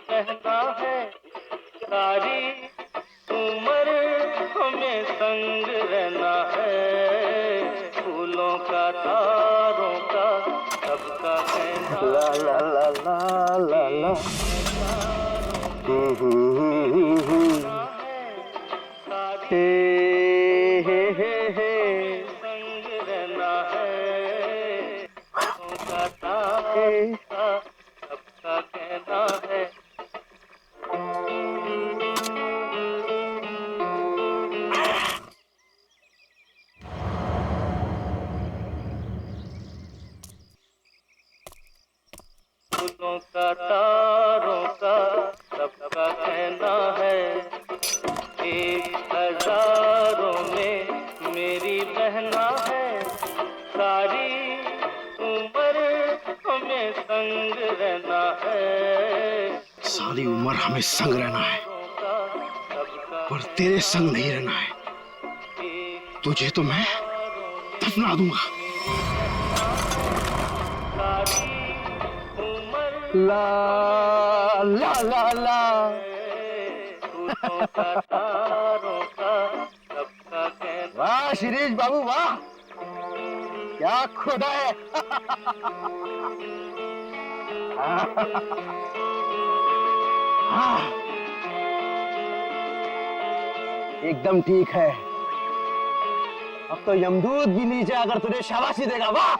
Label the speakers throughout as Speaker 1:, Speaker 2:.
Speaker 1: बहना है, सारी उम्र हमें संग रहना है, फूलों का तारों का सबका कहना। ला ला ला ला ला ला। हे संग रहना है, फूलों का तारों का सबका कहना है। फूलों का तारों का सबका कहना है, एक हजारों में मेरी बहना है, सारी उम्र हमें संग रहना है।
Speaker 2: सारी उम्र हमें संग रहना है, पर तेरे संग नहीं रहना है। तुझे तो मैं दफना दूंगा।
Speaker 1: ला ला ला ला। वाह शिरीष बाबू वाह, क्या खुदा है। एकदम ठीक है। अब तो यमदूत भी नीचे आकर तुझे शाबाशी देगा। वाह।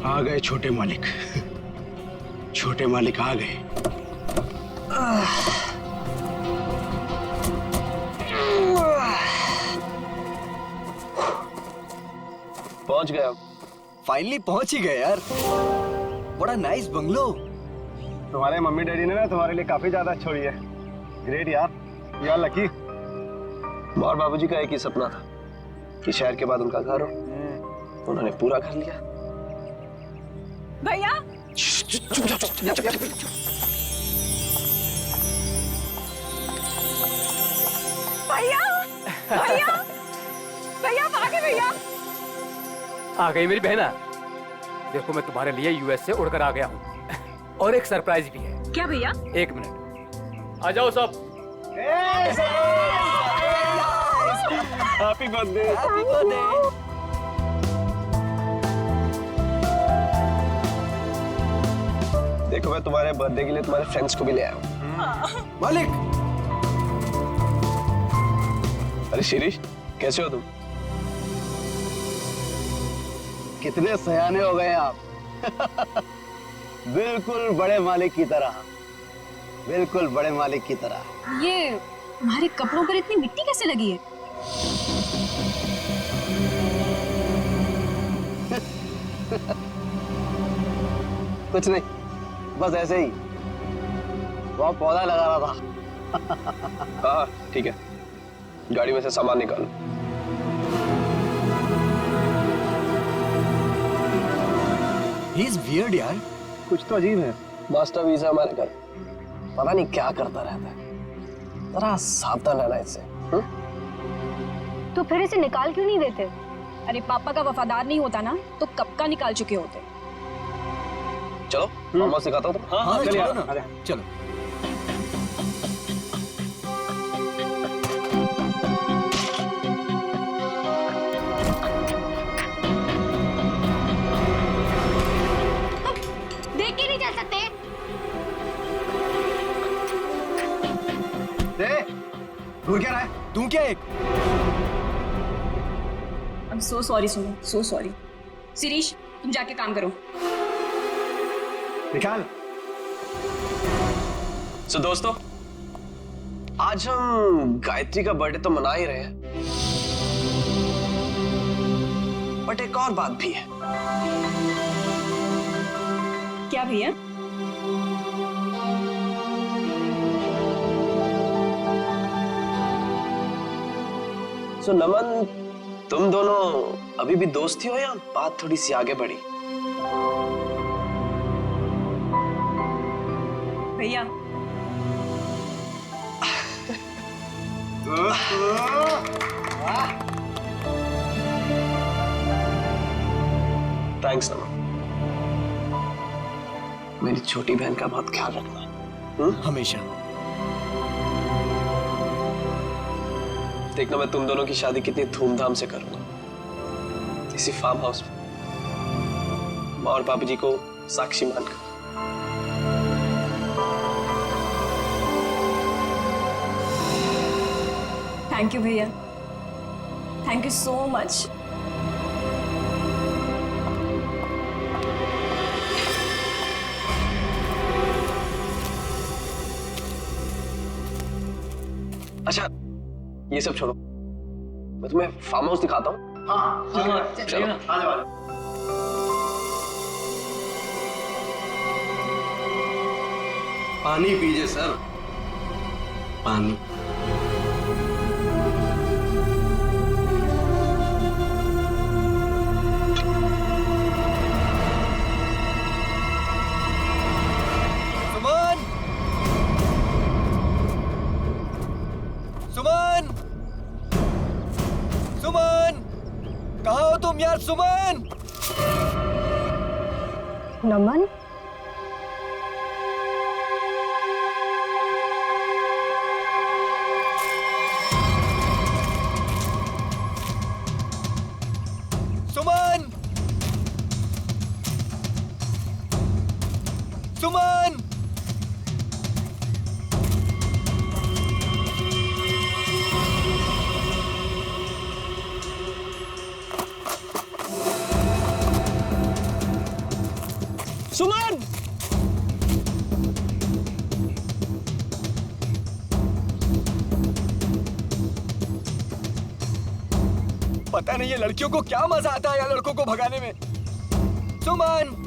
Speaker 2: आ गए छोटे मालिक, छोटे मालिक आ गए।
Speaker 3: पहुंच गए हम।
Speaker 4: फाइनली पहुंच ही गए यार। बड़ा नाइस बंगलो।
Speaker 3: तुम्हारे मम्मी डैडी ने ना तुम्हारे लिए काफी ज्यादा छोड़ी है। ग्रेट यार, यू आर लकी। और बाबूजी का एक ही सपना था कि शहर के बाद उनका घर हो, उन्होंने पूरा कर लिया।
Speaker 5: भैया भैया भैया भैया भागे भैया।
Speaker 6: आ गई मेरी बहना। देखो मैं तुम्हारे लिए यूएस से उड़कर आ गया हूँ और एक सरप्राइज भी है।
Speaker 5: क्या भैया?
Speaker 6: एक मिनट, आ जाओ सब।
Speaker 3: Happy birthday. देखो मैं तुम्हारे बर्थडे के लिए तुम्हारे फ्रेंड्स को भी ले आया हूँ।
Speaker 4: मालिक।
Speaker 3: अरे शिरीष, कैसे हो तुम?
Speaker 1: कितने सयाने हो गए आप। बिल्कुल बड़े मालिक की तरह, बिल्कुल बड़े मालिक की तरह।
Speaker 5: ये तुम्हारे कपड़ों पर इतनी मिट्टी कैसे लगी है?
Speaker 1: कुछ नहीं, बस ऐसे ही वहाँ पौधा लगा रहा था।
Speaker 3: हाँ ठीक है, गाड़ी में से सामान निकालो।
Speaker 4: ही इज वियर्ड यार।
Speaker 3: कुछ तो अजीब है। मास्टर वीजा हमारे घर, पता नहीं क्या करता रहता है। जरा सावधान रहना इससे।
Speaker 5: तो फिर इसे निकाल क्यों नहीं देते? अरे पापा का वफादार नहीं होता ना तो कब का निकाल चुके होते।
Speaker 3: चलो मामा सिखाता हूँ।
Speaker 4: हाँ चलो ना, चलो।
Speaker 5: देख के नहीं चल सकते?
Speaker 4: दूर क्या रहा है? तू क्या एक?
Speaker 5: I'm so sorry सुनो, so sorry। शिरीष तुम जाके काम करो।
Speaker 3: निकाल। So दोस्तों, आज हम गायत्री का बर्थडे तो मना ही रहे हैं, बट एक और बात भी है।
Speaker 5: क्या भैया?
Speaker 3: सो नमन, तुम दोनों अभी भी दोस्ती हो या बात थोड़ी सी आगे बढ़ी?
Speaker 5: भैया
Speaker 3: थैंक्स नमन। मेरी छोटी बहन का बहुत ख्याल रखना।
Speaker 4: हमेशा।
Speaker 3: देखना मैं तुम दोनों की शादी कितनी धूमधाम से करूंगा, किसी फार्म हाउस में, माँ और पापा जी को साक्षी मानकर।
Speaker 5: थैंक यू भैया, थैंक यू सो मच।
Speaker 3: अच्छा ये सब छोड़ो, मैं तुम्हें फार्म हाउस दिखाता हूँ। हाँ, चलो आ जाओ।
Speaker 2: पानी पीजिए सर, पानी।
Speaker 4: सुमन, सुमन, सुमन, कहाँ हो तुम यार? सुमन।
Speaker 5: नमन,
Speaker 4: सुमन, सुमन।
Speaker 3: सुमन!
Speaker 4: पता नहीं ये लड़कियों को क्या मजा आता है यार लड़कों को भगाने में। सुमन।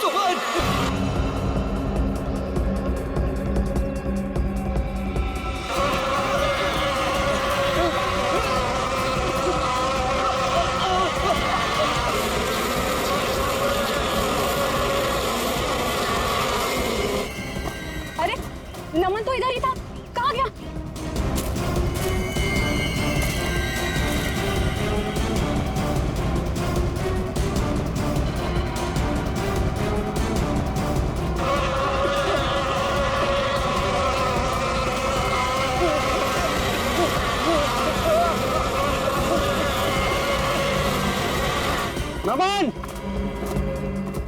Speaker 4: सुमन।
Speaker 5: अरे नमन तो इधर ही था, कहाँ गया?
Speaker 1: नमन!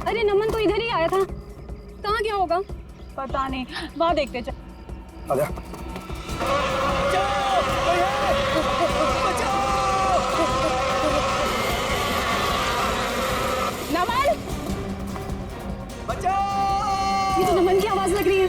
Speaker 5: अरे नमन तो इधर ही आया था, कहाँ गया होगा? पता नहीं, वहां देखते चल।
Speaker 3: आजा।
Speaker 5: नमन,
Speaker 4: बचाओ!
Speaker 5: ये तो नमन की आवाज लग रही है।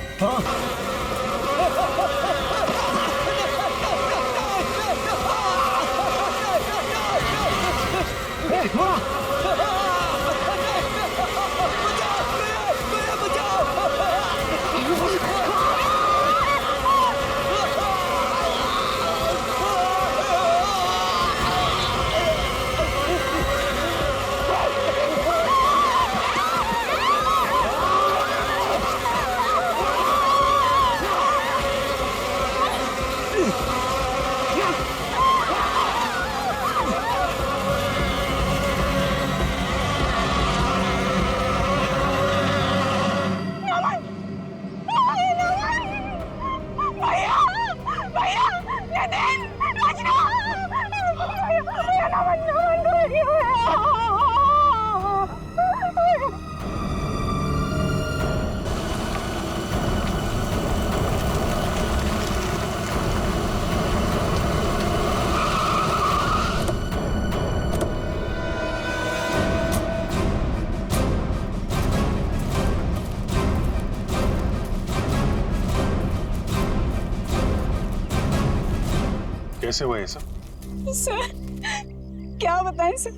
Speaker 7: कैसे हुआ ये सब?
Speaker 8: सर क्या बताएं सर,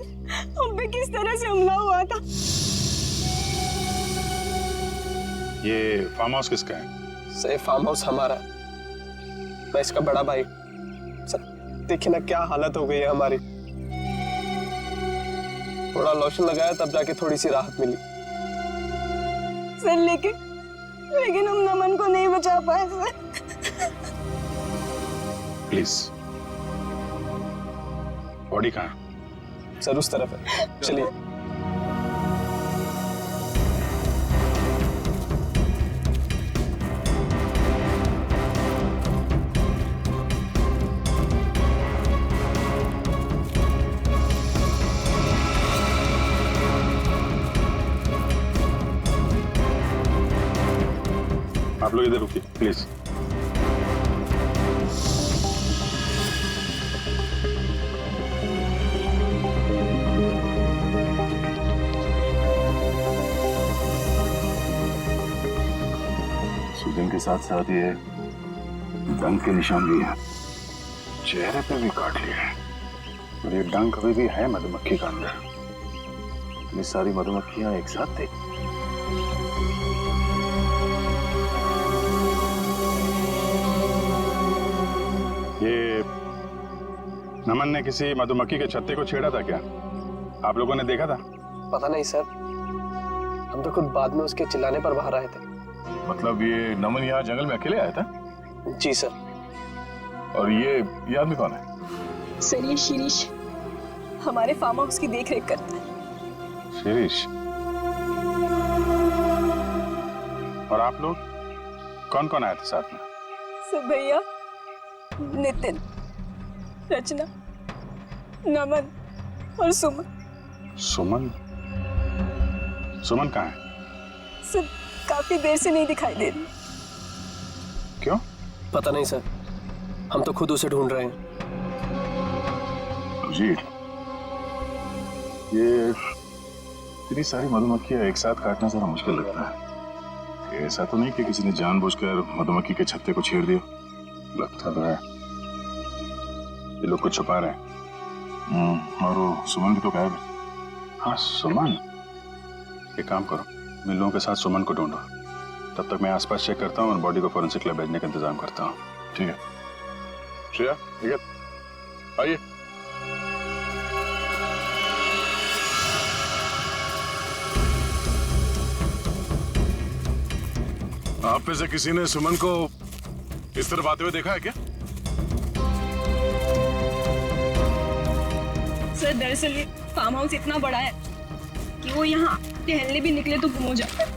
Speaker 8: हम पे किस तरह से हमला हुआ था।
Speaker 7: ये फार्म हाउस किसका है?
Speaker 3: सर फार्म हाउस हमारा है, मैं इसका बड़ा भाई। सर देखिए ना क्या हालत हो गई है हमारी। थोड़ा लोशन लगाया तब जाके थोड़ी सी राहत मिली।
Speaker 8: सर लेकिन हम नमन को नहीं बचा पाए सर।
Speaker 7: प्लीज, बॉडी कहाँ है?
Speaker 3: सर उस तरफ है, चलिए।
Speaker 7: आप लोग इधर रुकिए प्लीज। सूजन के साथ साथ ये डंक के निशान भी हैं, चेहरे पे भी काट लिए हैं, और ये डंक अभी भी है मधुमक्खी का अंदर। ये सारी मधुमक्खियां एक साथ थी। ये नमन ने किसी मधुमक्खी के छत्ते को छेड़ा था क्या? आप लोगों ने देखा था?
Speaker 3: पता नहीं सर, हम तो खुद बाद में उसके चिल्लाने पर बाहर आए थे।
Speaker 7: मतलब ये नमन यहाँ जंगल में अकेले आया था?
Speaker 3: जी सर।
Speaker 7: और ये आदमी कौन है?
Speaker 8: सर ये शिरीष हमारे फार्म हाउस की देख रेख करता है।
Speaker 7: शिरीष। और आप लोग कौन कौन आए थे साथ में?
Speaker 8: सर भैया, नितिन, रचना, नमन और सुमन।
Speaker 7: सुमन? सुमन कहाँ है?
Speaker 8: सर काफी देर से नहीं दिखाई दे रही।
Speaker 7: क्यों?
Speaker 3: पता नहीं सर, हम तो खुद उसे ढूंढ रहे हैं।
Speaker 7: जी, ये इतनी सारी मधुमक्खियां एक साथ काटना जरा मुश्किल लगता है। ऐसा तो नहीं कि किसी ने जानबूझकर मधुमक्खी के छत्ते को छेड़ दिया? लगता तो है ये लोग कुछ छुपा रहे हैं। और वो सुमन भी तो गायब है। हाँ सुमन, एक काम करो, इन लोगों के साथ सुमन को ढूंढो, तब तक मैं आसपास चेक करता हूँ और बॉडी को फोरेंसिक लैब भेजने का इंतजाम करता हूँ। ठीक है श्रेया, ठीक है, आइए। आप में से किसी ने सुमन को इस तरफ आते हुए देखा है क्या?
Speaker 8: सर दरअसल ये फार्म हाउस इतना बड़ा है कि वो यहाँ टहलने भी निकले तो गुम हो जाता है।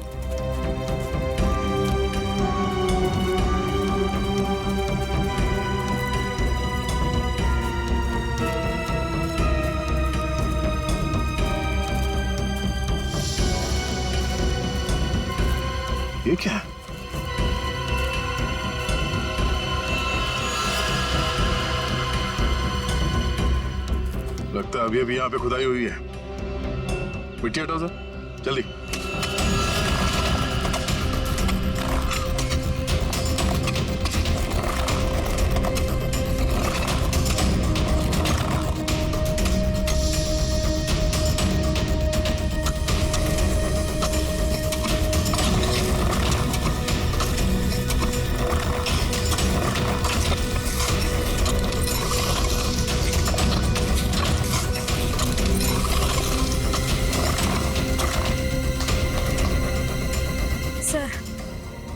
Speaker 7: ये क्या है? लगता है अभी अभी यहाँ पे खुदाई हुई है। मिट्टी हटाओ सर, जल्दी।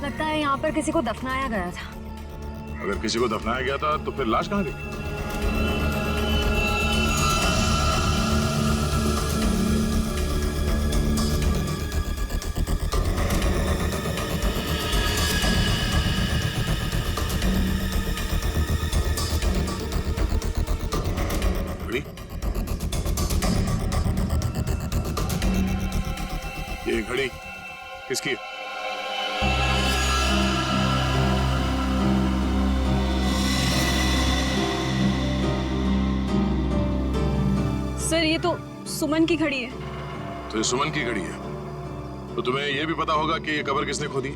Speaker 5: लगता है यहाँ पर किसी को दफनाया गया था।
Speaker 7: अगर किसी को दफनाया गया था तो फिर लाश कहाँ गई? घड़ी? ये घड़ी किसकी है?
Speaker 8: सर ये तो सुमन की घड़ी है।
Speaker 7: तो ये सुमन की घड़ी है, तो तुम्हें यह भी पता होगा कि ये कब्र किसने खोदी?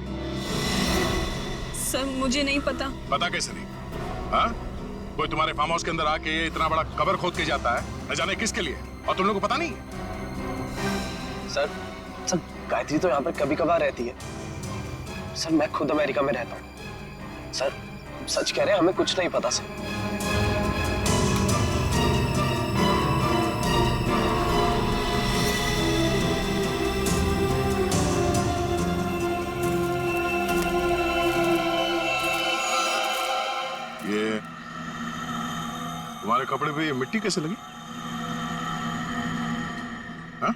Speaker 8: सर मुझे नहीं पता।
Speaker 7: पता कैसे नहीं? हाँ? कोई तुम्हारे फार्म हाउस के अंदर आके ये इतना बड़ा कबर खोद के जाता है, न जाने किसके लिए, और तुम लोगों को पता नहीं?
Speaker 3: सर सर गायत्री तो यहाँ पर कभी कभार रहती है। सर मैं खुद अमेरिका में रहता हूँ। सर सच कह रहे हैं, हमें कुछ नहीं पता सर।
Speaker 7: ये तुम्हारे कपड़े पे ये मिट्टी कैसे लगी? हाँ?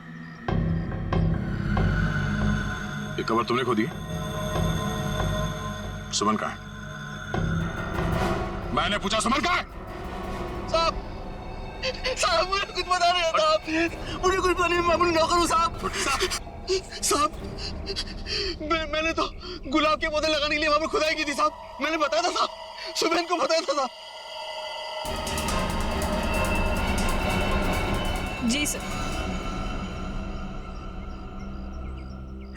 Speaker 7: ये कबर तुमने खोदी है? सुमन कहाँ है? मैंने पूछा सुमन कहाँ है?
Speaker 3: साहब साहब मुझे कुछ पता नहीं होता। मुझे कुछ पता नहीं, मैं अपनी नौकर हूँ साहब। साहब मैंने तो गुलाब के पौधे लगाने के लिए वहां पर खुदाई की थी साहब। मैंने बताया था साहब, सुबह को बताया था साहब।
Speaker 8: जी सर।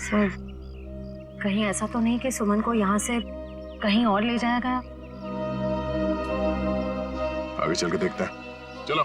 Speaker 5: सर कहीं ऐसा तो नहीं कि सुमन को यहाँ से कहीं और ले जाया गया?
Speaker 7: आगे चल के देखते हैं, चलो।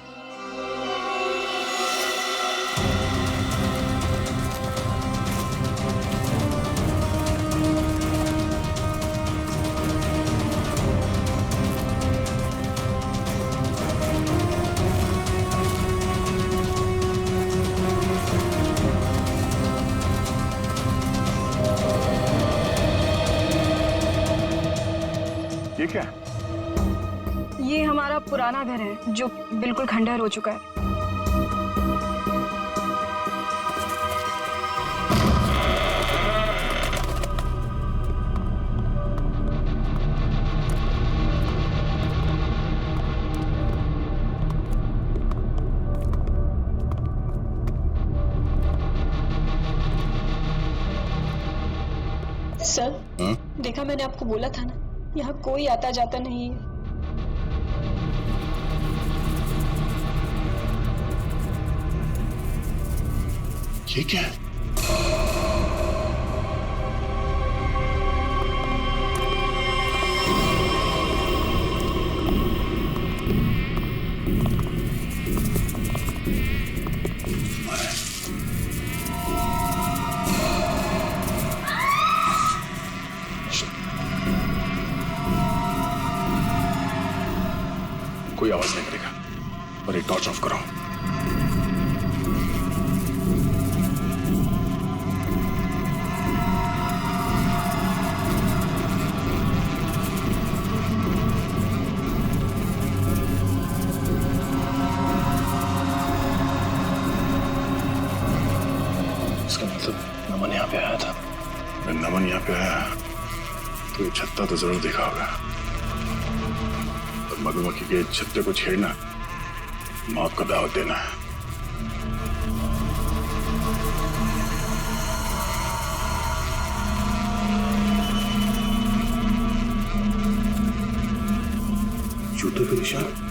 Speaker 7: ये क्या है?
Speaker 8: ये हमारा पुराना घर है जो बिल्कुल खंडहर हो चुका है। सर देखा, मैंने आपको बोला था ना, यहाँ कोई आता जाता नहीं है।
Speaker 7: ये क्या है? कोई आवाज नहीं करेगा, और ये टॉर्च ऑफ करो।
Speaker 3: इसका मतलब नमन यहाँ पे आया था।
Speaker 7: अगर नमन यहाँ पे आया तो ये छत्ता तो जरूर देखा होगा। और मधुमक्खी के छत्ते को छेड़ना मौत का दावत देना है। जूते के निशान।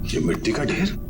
Speaker 7: ये मिट्टी का ढेर।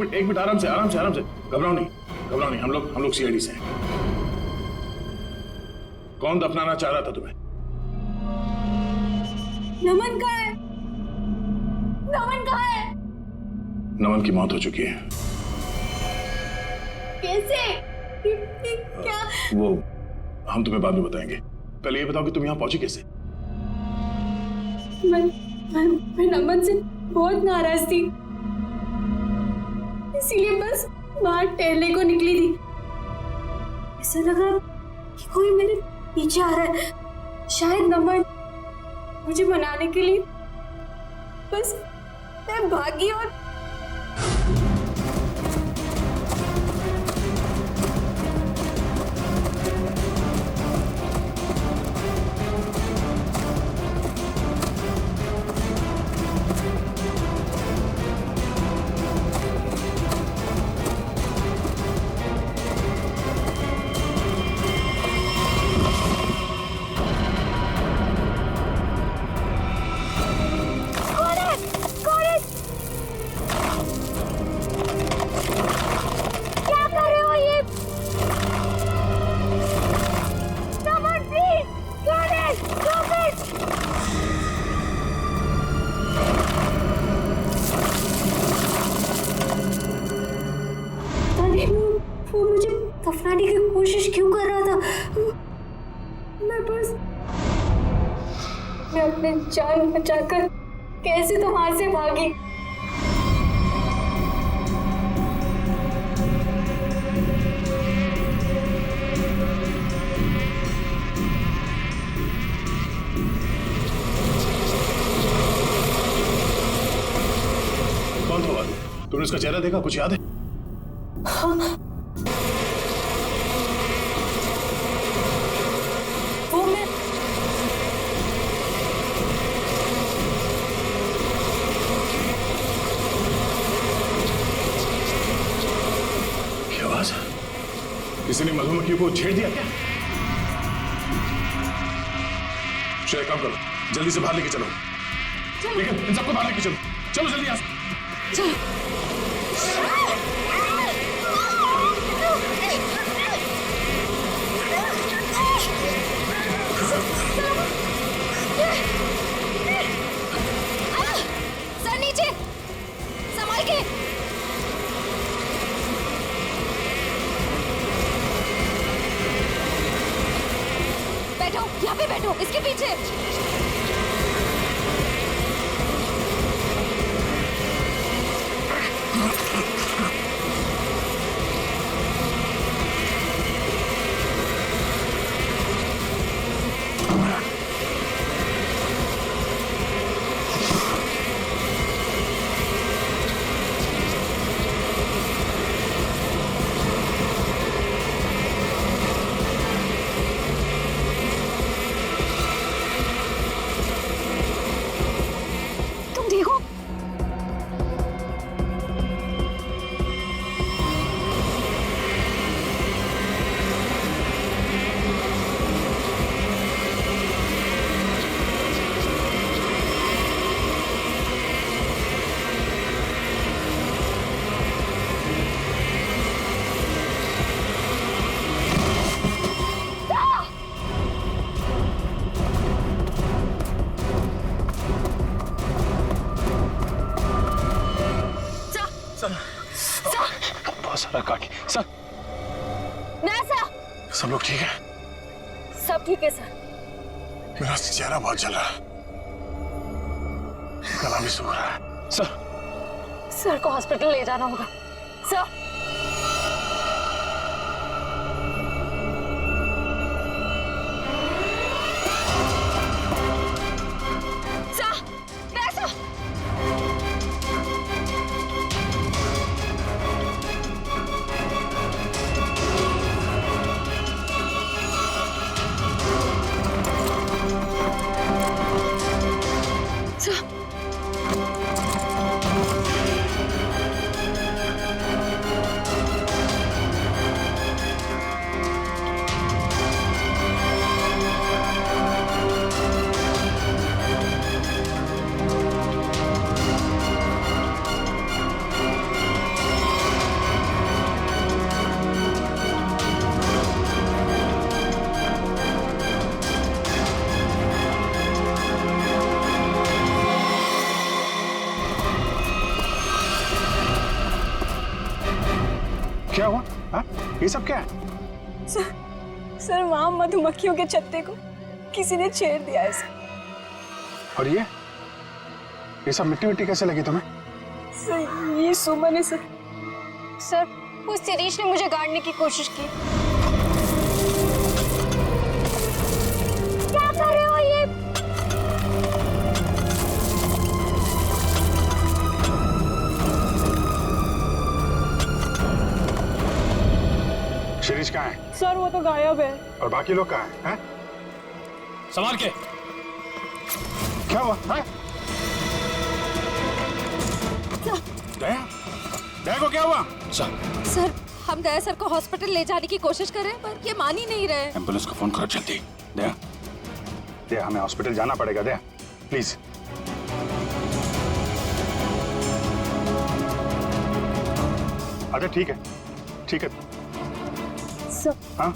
Speaker 7: एक मिनट आराम से घबराओ नहीं, हम लोग सीआईडी से हैं। कौन दफनाना चाह रहा था तुम्हें?
Speaker 8: नमन कहाँ है? नमन कहाँ है?
Speaker 7: नमन की मौत हो चुकी है।
Speaker 5: कैसे? क्या?
Speaker 7: वो हम तुम्हें बाद में बताएंगे, पहले ये बताओ कि तुम यहाँ पहुंची कैसे?
Speaker 5: मैं नमन से बहुत नाराज थी, इसीलिए बस बाहर टहलने को निकली थी। ऐसा लगा कि कोई मेरे पीछे आ रहा है, शायद नमन मुझे मनाने के लिए। बस मैं भागी और वो मुझे दफनाने की कोशिश क्यों कर रहा था? मैं अपने जान बचाकर कैसे तो वहां से भागी।
Speaker 7: कौन था वो आदमी? तुमने उसका चेहरा देखा? कुछ याद है?
Speaker 5: वो मैं
Speaker 7: क्या आवाज? किसी ने मधुमक्खियों को छेड़ दिया क्या? शायद काम करो, जल्दी से बाहर लेके चलो। लेकिन इन सबको बाहर लेके चलो, चलो जल्दी यहाँ से।
Speaker 5: सर नीचे, संभाल के। बैठो, यहाँ पे बैठो, इसके पीछे। तुम ठीक हो?
Speaker 7: बहुत सारा काटी। सर, सब लोग ठीक है?
Speaker 5: सब ठीक है सर।
Speaker 7: मेरा चेहरा बहुत जल रहा है, गला भी सूख रहा है। सर,
Speaker 5: सर को हॉस्पिटल ले जाना होगा। सर,
Speaker 7: हाँ? ये सब क्या है?
Speaker 8: सर वहां मधुमक्खियों के छत्ते को किसी ने छेड़ दिया है सर।
Speaker 7: और ये सब मिट्टी मिट्टी कैसे लगी तुम्हें?
Speaker 8: सर ये सुमन है सर।
Speaker 5: सर उस शिरीष ने मुझे गाड़ने की कोशिश की। क्या कर रहे हो ये?
Speaker 7: शिरीष कहाँ है?
Speaker 8: सर वो तो गायब है।
Speaker 7: और बाकी लोग कहाँ हैं? हैं?
Speaker 4: संभाल के।
Speaker 7: क्या हुआ? हैं? दया? दया को क्या हुआ?
Speaker 9: सर हम दया सर को हॉस्पिटल ले जाने की कोशिश कर रहे हैं पर ये मान ही नहीं रहे।
Speaker 7: एम्बुलेंस को फोन करो जल्दी। दया, दया हमें हॉस्पिटल जाना पड़ेगा। दया प्लीज। अच्छा ठीक है, ठीक है।
Speaker 5: सर
Speaker 7: हाँ?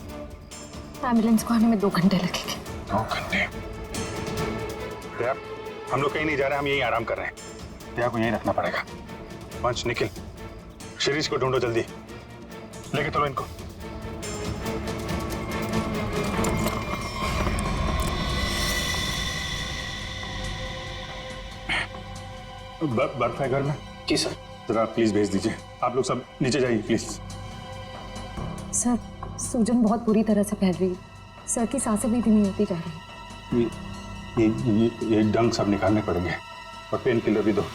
Speaker 5: एम्बुलेंस को आने में 2 घंटे लगेंगे।
Speaker 7: 2 घंटे? दया हम लोग कहीं नहीं जा रहे, हम यहीं आराम कर रहे हैं। दया को यहीं रखना पड़ेगा। वंश निखिल, शिरीष को ढूंढो जल्दी, लेके चलो इनको। बर्फ है घर में?
Speaker 3: जी सर।
Speaker 7: जरा प्लीज भेज दीजिए। आप लोग सब नीचे जाइए प्लीज।
Speaker 9: सर सूजन बहुत बुरी तरह से फैल रही है। सर की सांसें भी धीमी होती जा रही है।
Speaker 7: ये डंग सब निकालने पड़ेंगे और पेन किलर भी दो।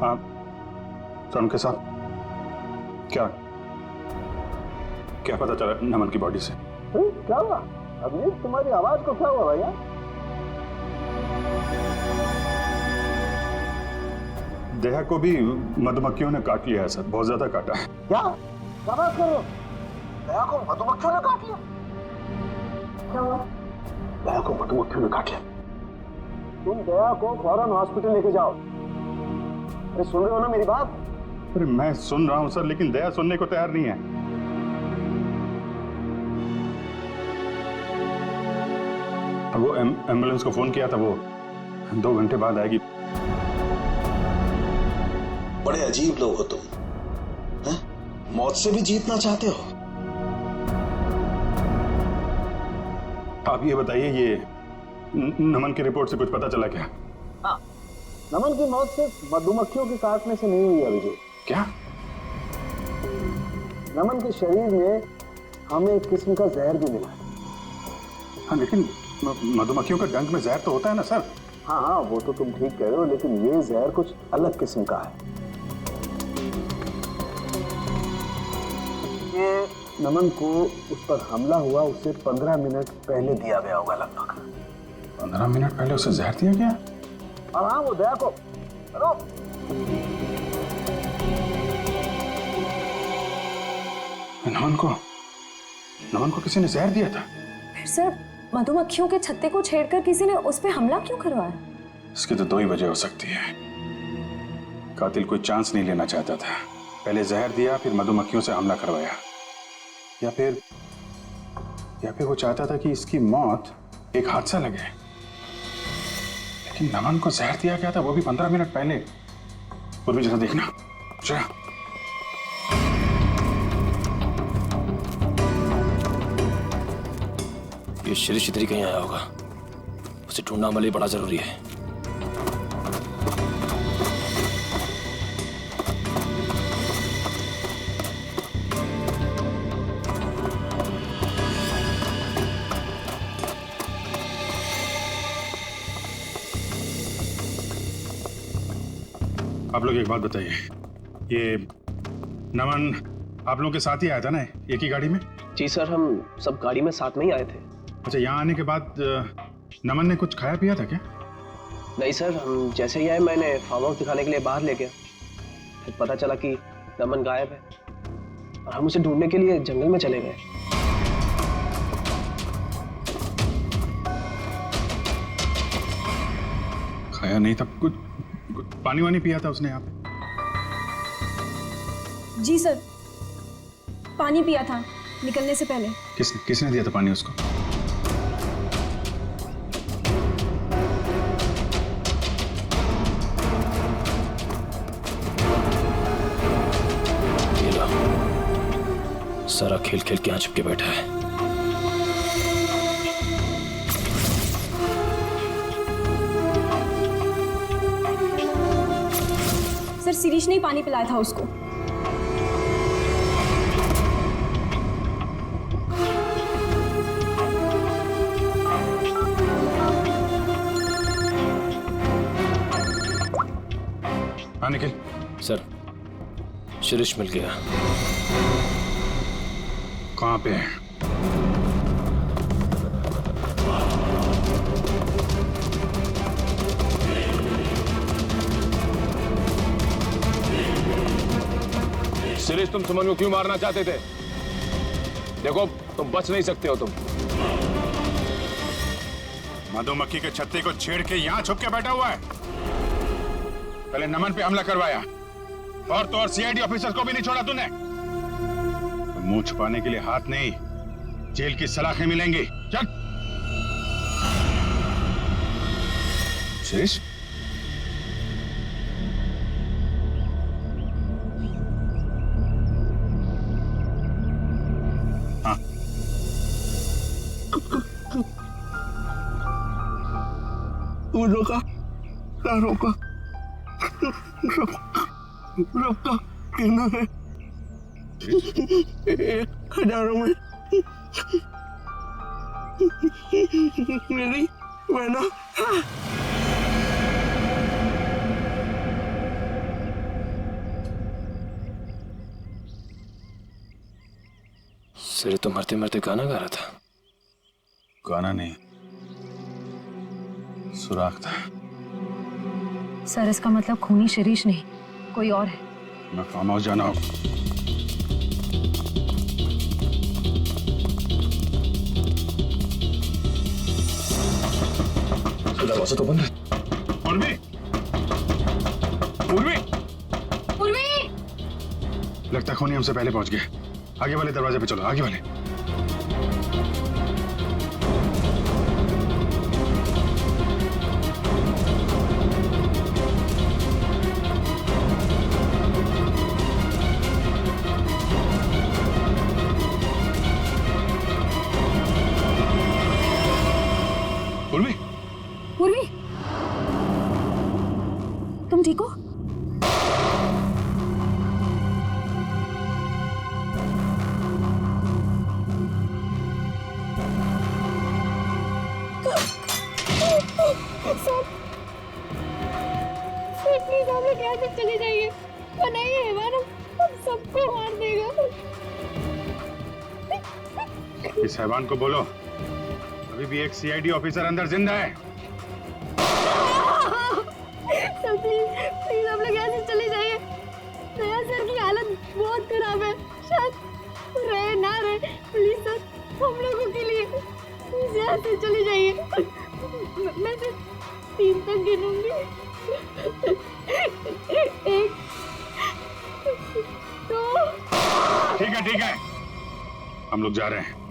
Speaker 7: हाँ सर के साथ क्या क्या पता चला नमन की बॉडी से?
Speaker 3: क्या हुआ अभी? तुम्हारी आवाज को क्या हुआ भैया?
Speaker 7: दया को भी मधुमक्खियों ने काट लिया है सर, बहुत ज्यादा काटा है।
Speaker 3: क्या बात कर रहे हो? दया को मधुमक्खियों ने काट लिया? क्या हुआ? दया को मधुमक्खियों ने काट लिया। तुम दया को फौरन हॉस्पिटल लेके जाओ। अरे सुन रहे हो ना मेरी बात?
Speaker 7: अरे मैं सुन रहा हूं सर, लेकिन दया सुनने को तैयार नहीं है। वो एम्बुलेंस को फोन किया था, वो 2 घंटे बाद आएगी।
Speaker 2: बड़े अजीब लोग हो तुम, हैं? मौत से भी जीतना चाहते हो।
Speaker 7: आप ये बताइए, ये नमन की रिपोर्ट से कुछ पता चला क्या?
Speaker 3: हाँ, नमन की मौत सिर्फ मधुमक्खियों के काटने से नहीं हुई अभिजीत।
Speaker 7: क्या?
Speaker 3: नमन के शरीर में हमें एक किस्म का जहर भी मिला है।
Speaker 7: हाँ लेकिन मधुमक्खियों का डंक में जहर तो होता है ना सर?
Speaker 3: हाँ हाँ वो तो तुम ठीक कह रहे हो, लेकिन ये जहर कुछ अलग किस्म का है। ये नमन को उस पर हमला हुआ उससे 15 मिनट पहले दिया गया होगा लगभग।
Speaker 7: 15 मिनट पहले उसे जहर दिया गया?
Speaker 3: और हाँ वो दया को
Speaker 7: नमन को किसी ने जहर दिया था?
Speaker 9: फिर सर मधुमक्खियों के छत्ते को छेड़कर किसी ने उस पे हमला क्यों करवाया?
Speaker 7: इसकी तो 2 ही वजह हो सकती है। कातिल कोई चांस नहीं लेना चाहता था, पहले जहर दिया फिर मधुमक्खियों से हमला करवाया, या फिर वो चाहता था कि इसकी मौत एक हादसा लगे। लेकिन नमन को जहर दिया गया था, वो भी 15 मिनट पहले। पूर्वी जरा देखना जरा।
Speaker 10: ये शिरीष इधर ही कहीं आया होगा, उसे ढूंढना हमारे लिए बड़ा जरूरी है।
Speaker 7: आप लोग एक बात बताइए, ये नमन आप लोगों के साथ ही आया था ना, एक ही गाड़ी में?
Speaker 3: जी सर, हम सब गाड़ी में साथ में ही आए थे।
Speaker 7: अच्छा, यहाँ आने के बाद नमन ने कुछ खाया पिया था क्या?
Speaker 3: नहीं सर, हम जैसे ही आए मैंने फार्म हाउस दिखाने के लिए बाहर ले गया, फिर पता चला कि नमन गायब है और हम उसे ढूंढने के लिए जंगल में चले गए।
Speaker 7: खाया नहीं था, कुछ पानी वानी पिया था उसने यहाँ पे?
Speaker 8: जी सर, पानी पिया था
Speaker 9: निकलने से पहले।
Speaker 7: किसने दिया था पानी उसको?
Speaker 10: ये लो, सारा खेल खेल के यहाँ चिपके बैठा है।
Speaker 9: सर शिरीष ने ही पानी पिलाया था उसको।
Speaker 7: हाँ निखिल।
Speaker 10: सर, शिरीष मिल गया।
Speaker 7: कहाँ पे है?
Speaker 10: शिरीष, तुम सुमन को क्यों मारना चाहते थे? देखो, तुम बच नहीं सकते हो। तुम
Speaker 7: मधुमक्खी के छत्ते को छेड़ के यहाँ छुप के बैठा हुआ है। पहले नमन पे हमला करवाया और तो और सीआईडी ऑफिसर को भी नहीं छोड़ा तूने। मुंह छुपाने के लिए हाथ नहीं, जेल की सलाखें मिलेंगी। चल शिरीष। हाँ,
Speaker 2: रोका रोका रोका कहना है। 1000 में मेरी बहना।
Speaker 10: सिरे तो मरते मरते गाना गा रहा था।
Speaker 7: गाना नहीं, सुराग था।
Speaker 9: सर इसका मतलब खूनी शिरीष नहीं, कोई और है।
Speaker 7: मैं फार्म हाउस जाना होगा।
Speaker 10: दरवाजा तो बंद है।
Speaker 7: उर्वी, उर्वी,
Speaker 9: उर्वी!
Speaker 7: लगता है खूनी हमसे पहले पहुंच गए। आगे वाले दरवाजे पे चलो, आगे वाले। उर्वी,
Speaker 9: उर्वी, तुम ठीक हो?
Speaker 5: प्लीज हम लोग यहाँ से चले जाइए, वरना ये हैवान हम सबको मार देगा।
Speaker 7: इस हैवान को बोलो अभी भी एक सीआईडी ऑफिसर अंदर जिंदा है।
Speaker 5: सर प्लीज हम लोग यहाँ से चले जाइए। दया सर की हालत बहुत खराब है, शायद रहे ना रहे। प्लीज सर, हम लोगों के लिए प्लीज यहाँ से चले जाइए। मैं सिर्फ 3 तक गिनूंगी। 1 2।
Speaker 7: ठीक है, हम लोग जा रहे हैं।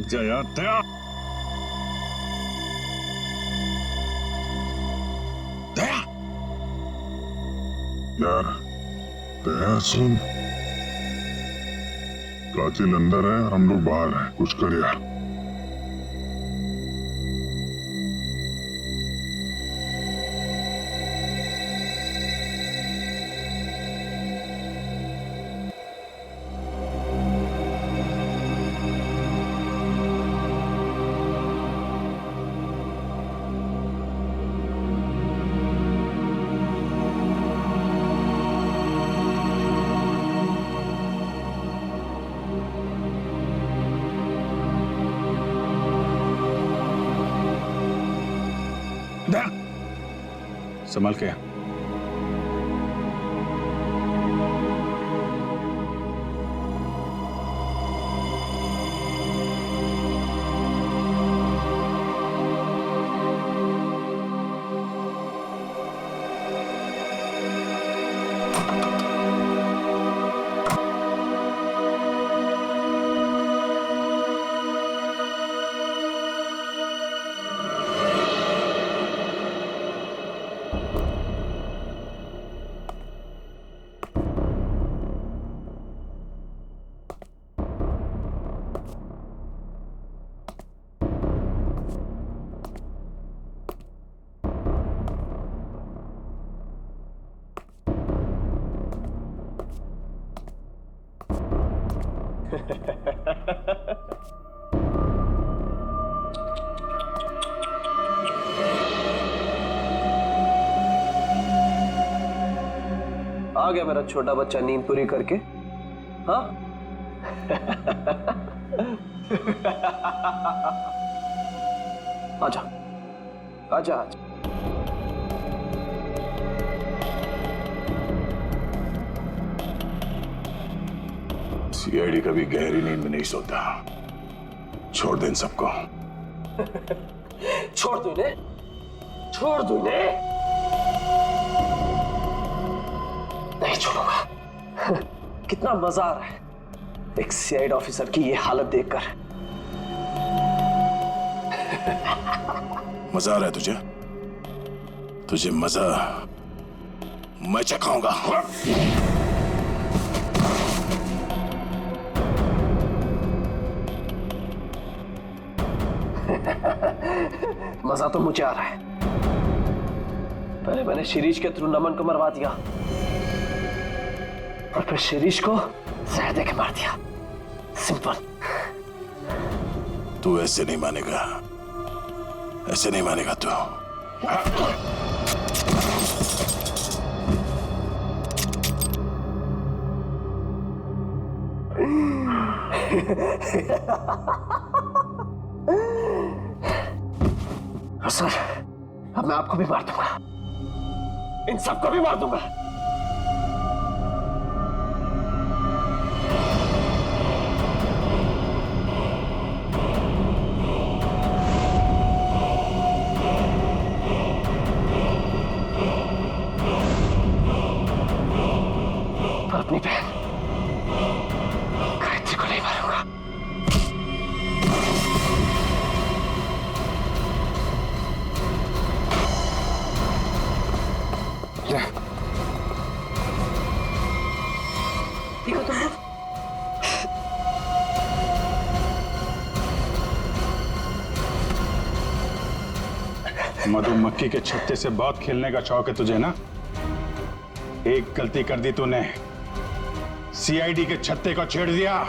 Speaker 7: जया दया,
Speaker 2: दया,
Speaker 7: यार दया सुन, प्राचीन अंदर है और हम लोग बाहर हैं, कुछ कर यार।
Speaker 11: संभल के।
Speaker 3: आ गया मेरा छोटा बच्चा नींद पूरी करके। हाँ आजा आजा आजा।
Speaker 7: सीआईडी कभी गहरी नींद में नहीं सोता। छोड़ दे इन सबको।
Speaker 3: छोड़ दो इन्हें, छोड़ दो इन्हें। नहीं छोड़ूंगा। कितना मजा आ रहा है एक सीआईडी ऑफिसर की ये हालत देखकर।
Speaker 7: मजा आ रहा है तुझे? तुझे मजा मैं चखाऊंगा।
Speaker 3: मजा तो मुझे आ रहा है। पहले मैंने शिरीष के थ्रू नमन को मरवा दिया और फिर शिरीष को जहर देके मार दिया। सिंपल।
Speaker 7: तू ऐसे नहीं मानेगा, ऐसे नहीं मानेगा तू।
Speaker 3: सर अब मैं आपको भी मार दूंगा, इन सबको भी मार दूंगा। पर अपनी बहन गायत्री को नहीं मारूंगा। ठीक हो तुम लोग?
Speaker 11: मधुमक्खी के छत्ते से बहुत खेलने का शौक है तुझे ना? एक गलती कर दी तूने, सीआईडी के छत्ते को छेड़ दिया।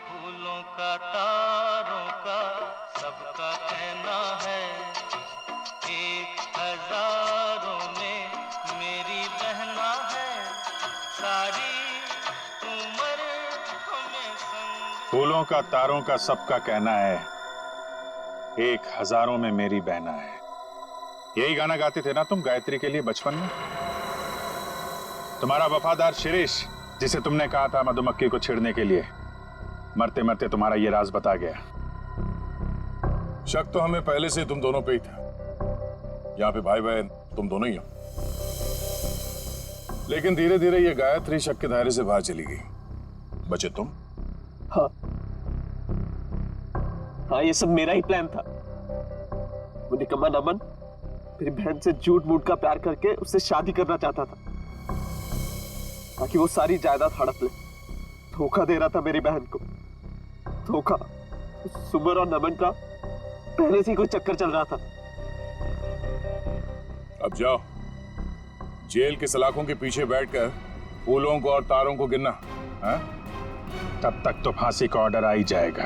Speaker 12: फूलों का तारों का सबका कहना है, एक हजारों में मेरी बहना है, सारी उम्र हमें संग।
Speaker 11: फूलों का तारों का सबका कहना है, एक हजारों में मेरी बहना है। यही गाना गाते थे ना तुम गायत्री के लिए बचपन में? तुम्हारा वफादार शिरीष, जिसे तुमने कहा था मधुमक्खी को छेड़ने के लिए, मरते मरते तुम्हारा ये राज बता गया।
Speaker 7: शक तो हमें पहले से तुम दोनों पे ही था। यहाँ पे भाई बहन तुम दोनों ही हो।
Speaker 11: लेकिन धीरे धीरे ये गायत्री शक के दायरे से बाहर चली गई। बचे तुम।
Speaker 3: हाँ हाँ, ये सब मेरा ही प्लान था। वो निकम्मा नमन मेरी बहन से झूठ मूठ का प्यार करके उससे शादी करना चाहता था ताकि वो सारी जायदाद हड़प ले। धोखा दे रहा था मेरी बहन को। धोखा। सुमन और नमन का पहले से ही कोई चक्कर चल रहा था।
Speaker 11: अब जाओ, जेल के सलाखों के पीछे बैठकर फूलों को और तारों को गिनना। हाँ? तब तक तो फांसी का ऑर्डर आ ही जाएगा।